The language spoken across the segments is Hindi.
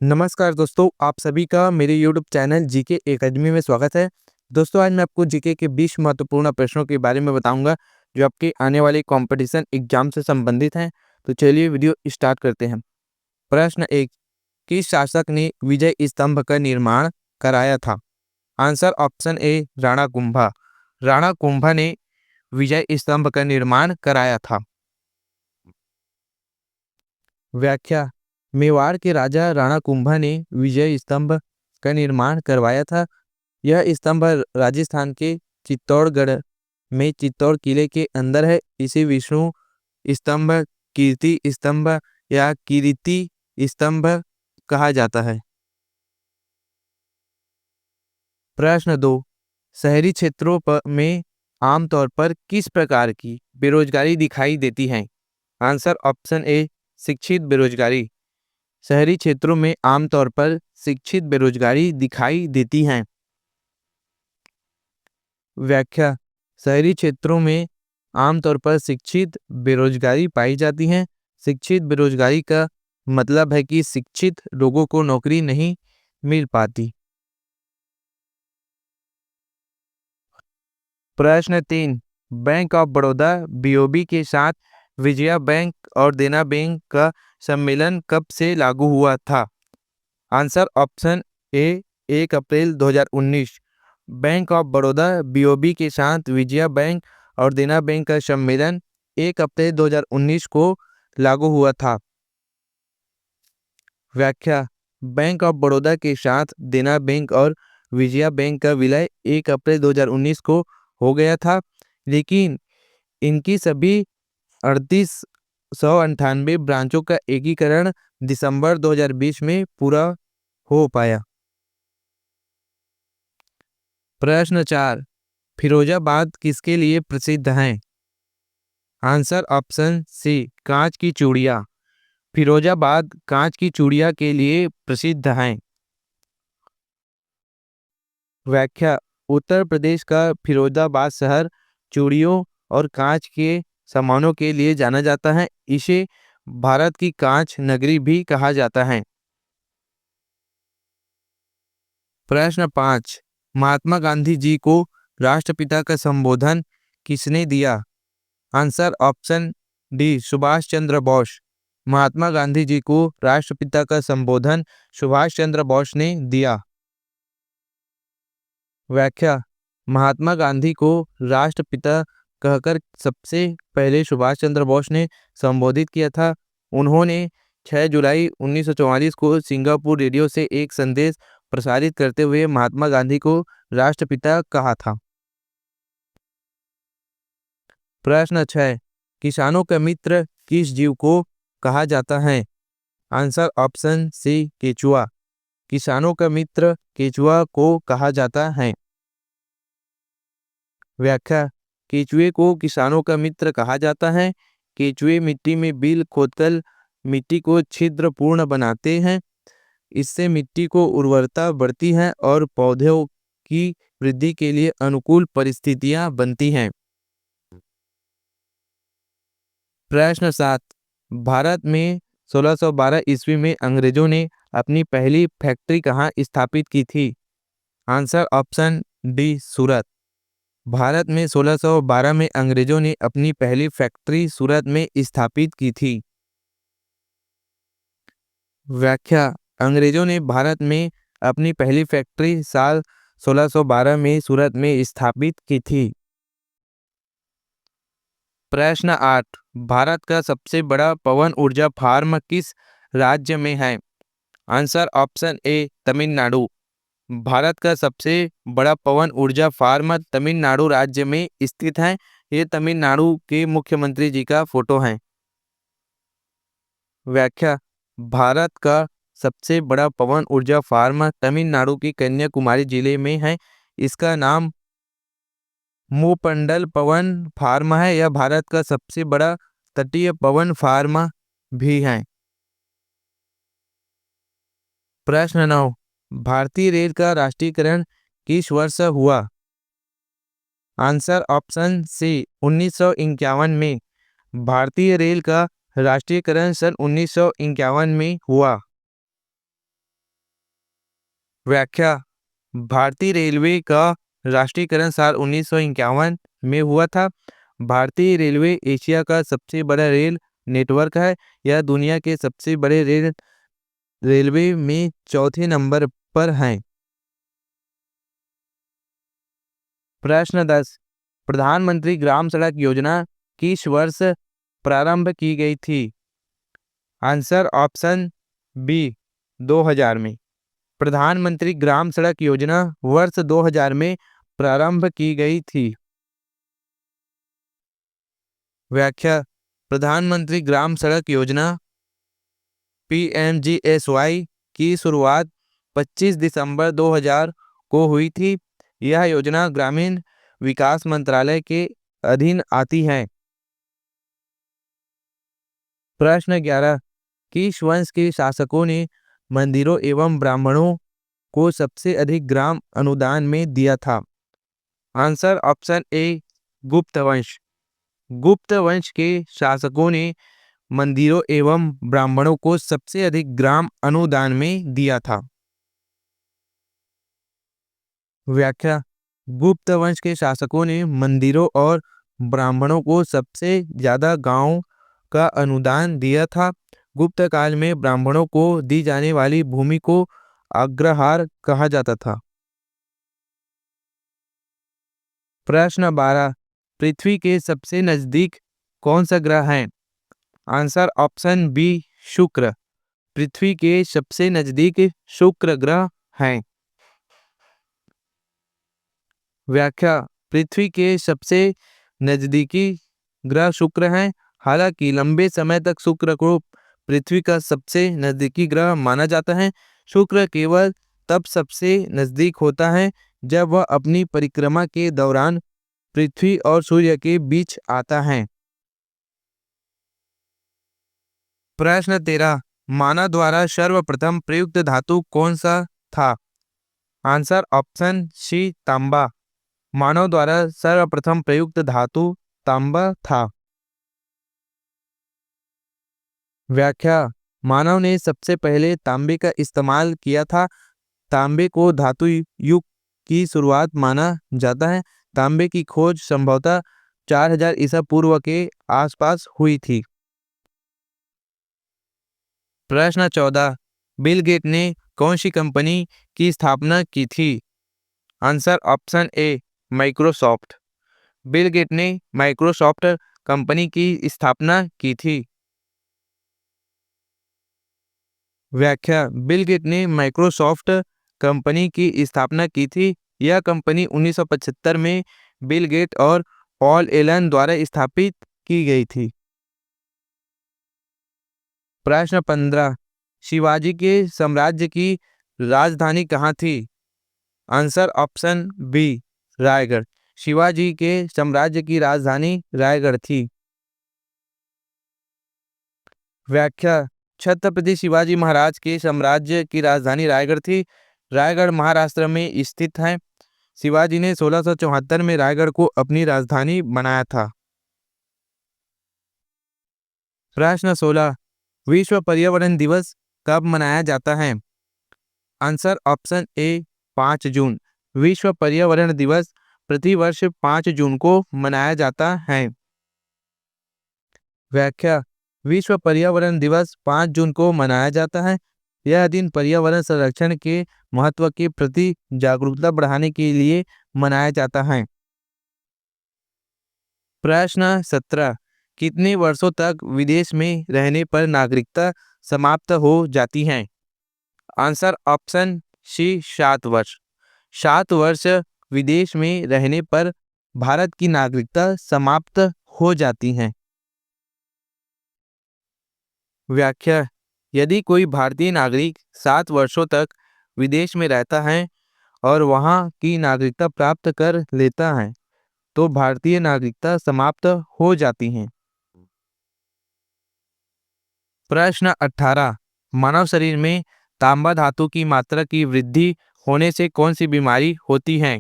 नमस्कार दोस्तों, आप सभी का मेरे यूट्यूब चैनल जीके एकेडमी में स्वागत है। दोस्तों, आज मैं आपको जीके के 20 महत्वपूर्ण प्रश्नों के बारे में बताऊंगा जो आपके आने वाले कंपटीशन एग्जाम से संबंधित हैं। तो चलिए वीडियो स्टार्ट करते हैं। प्रश्न 1। किस शासक ने विजय स्तंभ का निर्माण कराया था? आंसर ऑप्शन ए राणा कुंभा। राणा कुंभा ने विजय स्तंभ का निर्माण कराया था। व्याख्या। मेवाड़ के राजा राणा कुंभा ने विजय स्तंभ का निर्माण करवाया था। यह स्तंभ राजस्थान के चित्तौड़गढ़ में चित्तौड़ किले के अंदर है। इसे विष्णु स्तंभ, कीर्ति स्तंभ या कीर्ति स्तंभ कहा जाता है। प्रश्न 2। शहरी क्षेत्रों में आमतौर पर किस प्रकार की बेरोजगारी दिखाई देती है? आंसर ऑप्शन ए शिक्षित बेरोजगारी। शहरी क्षेत्रों में आमतौर पर शिक्षित बेरोजगारी दिखाई देती है। व्याख्या। शहरी क्षेत्रों में आमतौर पर शिक्षित बेरोजगारी पाई जाती है। शिक्षित बेरोजगारी का मतलब है कि शिक्षित लोगों को नौकरी नहीं मिल पाती। प्रश्न 3। बैंक ऑफ बड़ौदा बीओबी के साथ विजया बैंक और देना बैंक का सम्मेलन कब से लागू हुआ था? Answer option A 1 April 2019। Bank of Baroda BOB के साथ विजया बैंक और देना बैंक का सम्मेलन 1 अप्रैल 2019 को लागू हुआ था। व्याख्या। बैंक ऑफ बड़ौदा के साथ देना बैंक और विजया बैंक का विलय 1 अप्रैल 2019 को हो गया था, लेकिन इनकी सभी 3898 ब्रांचों का एकीकरण दिसंबर 2020 में पूरा हो पाया। प्रश्न 4। फिरोजाबाद किसके लिए प्रसिद्ध है? आंसर ऑप्शन सी कांच की चूड़ियाँ। फिरोजाबाद कांच की चूड़ियाँ के लिए प्रसिद्ध है। व्याख्या। उत्तर प्रदेश का फिरोजाबाद शहर चूड़ियों और कांच के सामानों के लिए जाना जाता है। इसे भारत की कांच नगरी भी कहा जाता है। प्रश्न 5। महात्मा गांधी जी को राष्ट्रपिता का संबोधन किसने दिया? Answer option D Subhash Chandra Bose. Mahatma Gandhi ji को राष्ट्रपिता का संबोधन सुभाष चंद्र बोस ने दिया। व्याख्या। महात्मा गांधी को राष्ट्रपिता कहकर सबसे पहले सुभाष चंद्र बोस ने संबोधित किया था। उन्होंने 6 जुलाई 1944 को सिंगापुर रेडियो से एक संदेश प्रसारित करते हुए महात्मा गांधी को राष्ट्रपिता कहा था। प्रश्न 6। किसानों का मित्र किस जीव को कहा जाता है? आंसर ऑप्शन सी केचुआ। किसानों का मित्र केचुआ को कहा जाता है। व्याख्या। केचुए को किसानों का मित्र कहा जाता है। केचुए मिट्टी में बिल खोदकर मिट्टी को छिद्रपूर्ण बनाते हैं। इससे मिट्टी को उर्वरता बढ़ती है और पौधों की वृद्धि के लिए अनुकूल परिस्थितियां बनती हैं। प्रश्न 7। भारत में 1612 ईस्वी में अंग्रेजों ने अपनी पहली फैक्ट्री कहाँ स्थापित की थी? आंसर ऑप्शन डी सूरत। भारत में 1612 में अंग्रेजों ने अपनी पहली फैक्ट्री सूरत में स्थापित की थी। व्याख्या। अंग्रेजों ने भारत में अपनी पहली फैक्ट्री साल 1612 में सूरत में स्थापित की थी। प्रश्न 8। भारत का सबसे बड़ा पवन ऊर्जा फार्म किस राज्य में है? आंसर ऑप्शन ए तमिलनाडु। भारत का सबसे बड़ा पवन ऊर्जा फार्म तमिलनाडु राज्य में स्थित है। ये तमिलनाडु के मुख्यमंत्री जी का फोटो है। व्याख्या। भारत का सबसे बड़ा पवन ऊर्जा फार्म तमिलनाडु की कन्याकुमारी जिले में है। इसका नाम मुपंडल पवन फार्म है। यह भारत का सबसे बड़ा तटीय पवन फार्म भी है। प्रश्न 9। भारतीय रेल का राष्ट्रीयकरण किस वर्ष हुआ? आंसर ऑप्शन सी 1951 में। भारतीय रेल का राष्ट्रीयकरण सन 1951 में हुआ। व्याख्या। भारतीय रेलवे का राष्ट्रीयकरण साल 1951 में हुआ था। भारतीय रेलवे एशिया का सबसे बड़ा रेल नेटवर्क है। यह दुनिया के सबसे बड़े रेलवे में चौथे नंबर पर है। प्रश्न 10। प्रधानमंत्री ग्राम सड़क योजना किस वर्ष प्रारंभ की गई थी? आंसर ऑप्शन बी 2000 में। प्रधानमंत्री ग्राम सड़क योजना वर्ष 2000 में प्रारंभ की गई थी। व्याख्या। प्रधानमंत्री ग्राम सड़क योजना PMGSY की शुरुआत 25 दिसंबर 2000 को हुई थी। यह योजना ग्रामीण विकास मंत्रालय के अधीन आती है। प्रश्न 11। किस वंश के शासकों ने मंदिरों एवं ब्राह्मणों को सबसे अधिक ग्राम अनुदान में दिया था? आंसर ऑप्शन ए गुप्त वंश। गुप्त वंश के शासकों ने मंदिरों एवं ब्राह्मणों को सबसे अधिक ग्राम अनुदान में दिया था। व्याख्या। गुप्त वंश के शासकों ने मंदिरों और ब्राह्मणों को सबसे ज्यादा गांवों का अनुदान दिया था। गुप्त काल में ब्राह्मणों को दी जाने वाली भूमि को अग्रहार कहा जाता था। प्रश्न 12। पृथ्वी के सबसे नजदीक कौन सा ग्रह है? आंसर ऑप्शन बी शुक्र। पृथ्वी के सबसे नजदीक शुक्र ग्रह है। व्याख्या। पृथ्वी के सबसे नजदीकी ग्रह शुक्र है। हालांकि लंबे समय तक शुक्र को पृथ्वी का सबसे नजदीकी ग्रह माना जाता है। शुक्र केवल तब सबसे नजदीक होता है जब वह अपनी परिक्रमा के दौरान पृथ्वी और सूर्य के बीच आता है। प्रश्न 13। मानव द्वारा सर्वप्रथम प्रयुक्त धातु कौन सा था? आंसर ऑप्शन सी तांबा। मानव द्वारा सर्वप्रथम प्रयुक्त धातु तांबा था। व्याख्या। मानव ने सबसे पहले तांबे का इस्तेमाल किया था। तांबे को धातु युग की शुरुआत माना जाता है। तांबे की खोज संभवतः 4000 ईसा पूर्व के आसपास हुई थी। प्रश्न 14। बिल गेट ने कौन सी कंपनी की स्थापना की थी? Answer option A Microsoft. Bill Gates ने माइक्रोसॉफ्ट कंपनी की स्थापना की थी। व्याख्या। बिल गेट ने माइक्रोसॉफ्ट कंपनी की स्थापना की थी। यह कंपनी 1975 में बिल गेट और पॉल एलन द्वारा स्थापित की गई थी। प्रश्न 15। शिवाजी के साम्राज्य की राजधानी कहाँ थी? Answer option B Raigad. Shivaji के साम्राज्य की राजधानी रायगढ़ थी। व्याख्या। छत्रपति शिवाजी महाराज के साम्राज्य की राजधानी रायगढ़ थी। रायगढ़ महाराष्ट्र में स्थित है। शिवाजी ने 1674 में रायगढ़ को अपनी राजधानी बनाया था। प्रश्न 16। विश्व पर्यावरण दिवस कब मनाया जाता है? आंसर ऑप्शन ए 5 जून। विश्व पर्यावरण दिवस प्रतिवर्ष 5 जून को मनाया जाता है। व्याख्या। विश्व पर्यावरण दिवस 5 जून को मनाया जाता है। यह दिन पर्यावरण संरक्षण के महत्व के प्रति जागरूकता बढ़ाने के लिए मनाया जाता है। प्रश्न 17। कितने वर्षों तक विदेश में रहने पर नागरिकता समाप्त हो जाती है? आंसर ऑप्शन सी 7 वर्ष। 7 वर्ष विदेश में रहने पर भारत की नागरिकता समाप्त हो जाती है। व्याख्या। यदि कोई भारतीय नागरिक 7 वर्षों तक विदेश में रहता है और वहां की नागरिकता प्राप्त कर लेता है तो भारतीय नागरिकता समाप्त हो जाती है। प्रश्न 18। मानव शरीर में तांबा धातु की मात्रा की वृद्धि होने से कौन सी बीमारी होती है?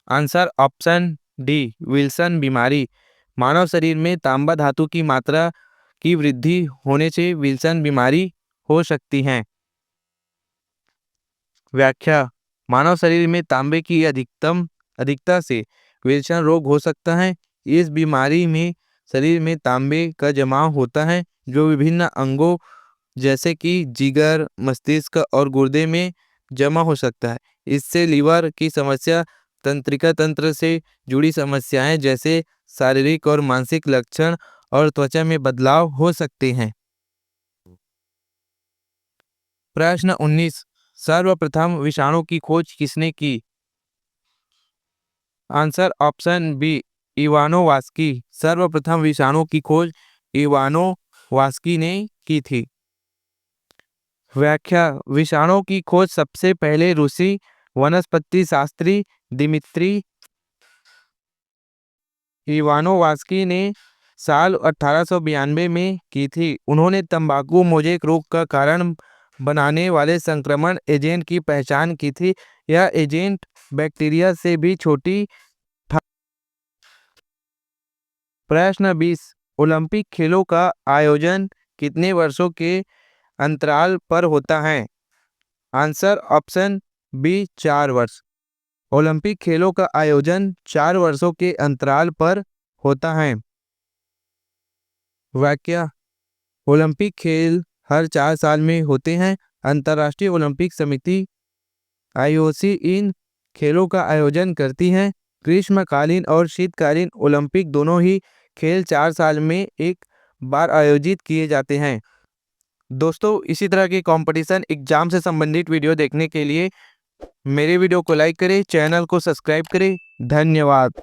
आंसर ऑप्शन डी विल्सन बीमारी। मानव शरीर में तांबा धातु की मात्रा की वृद्धि होने से विल्सन बीमारी हो सकती है। व्याख्या: मानव शरीर में तांबे की अधिकता से विरेचन रोग हो सकता है। इस बीमारी में शरीर में तांबे का जमाव होता है जो विभिन्न अंगों जैसे कि जिगर, मस्तिष्क और गुर्दे में जमा हो सकता है। इससे लीवर की समस्या, तंत्रिका तंत्र से जुड़ी समस्याएं जैसे शारीरिक और मानसिक लक्षण और त्वचा में बदलाव हो सकते हैं। प्रश्न 19, सर्वप्रथम विषाणु की खोज किसने की? Answer option B, Ivanovsky. सर्वप्रथम विषाणु की खोज इवानोवास्की ने की थी। व्याख्या: विषाणु की खोज सबसे पहले रूसी वनस्पति शास्त्री दिमित्री इवानोवास्की ने साल 1892 में की थी। उन्होंने तंबाकू मोज़ेक रोग का कारण बनाने वाले संक्रमण एजेंट की पहचान की थी। यह एजेंट बैक्टीरिया से भी छोटी था। प्रश्न 20, ओलंपिक खेलों का आयोजन कितने वर्षों के अंतराल पर होता है? आंसर ऑप्शन बी, 4 वर्ष। ओलंपिक खेलों का आयोजन 4 वर्षों के अंतराल पर होता है। व्याख्या: ओलंपिक खेल हर 4 साल में होते हैं। अंतर्राष्ट्रीय ओलंपिक समिति आईओसी इन खेलों का आयोजन करती है। ग्रीष्मकालीन और शीतकालीन ओलंपिक दोनों ही खेल 4 साल में एक बार आयोजित किए जाते हैं। दोस्तों, इसी तरह के कंपटीशन एग्जाम से संबंधित वीडियो देखने के लिए मेरे वीडियो को लाइक करें, चैनल को सब्सक्राइब करें। धन्यवाद।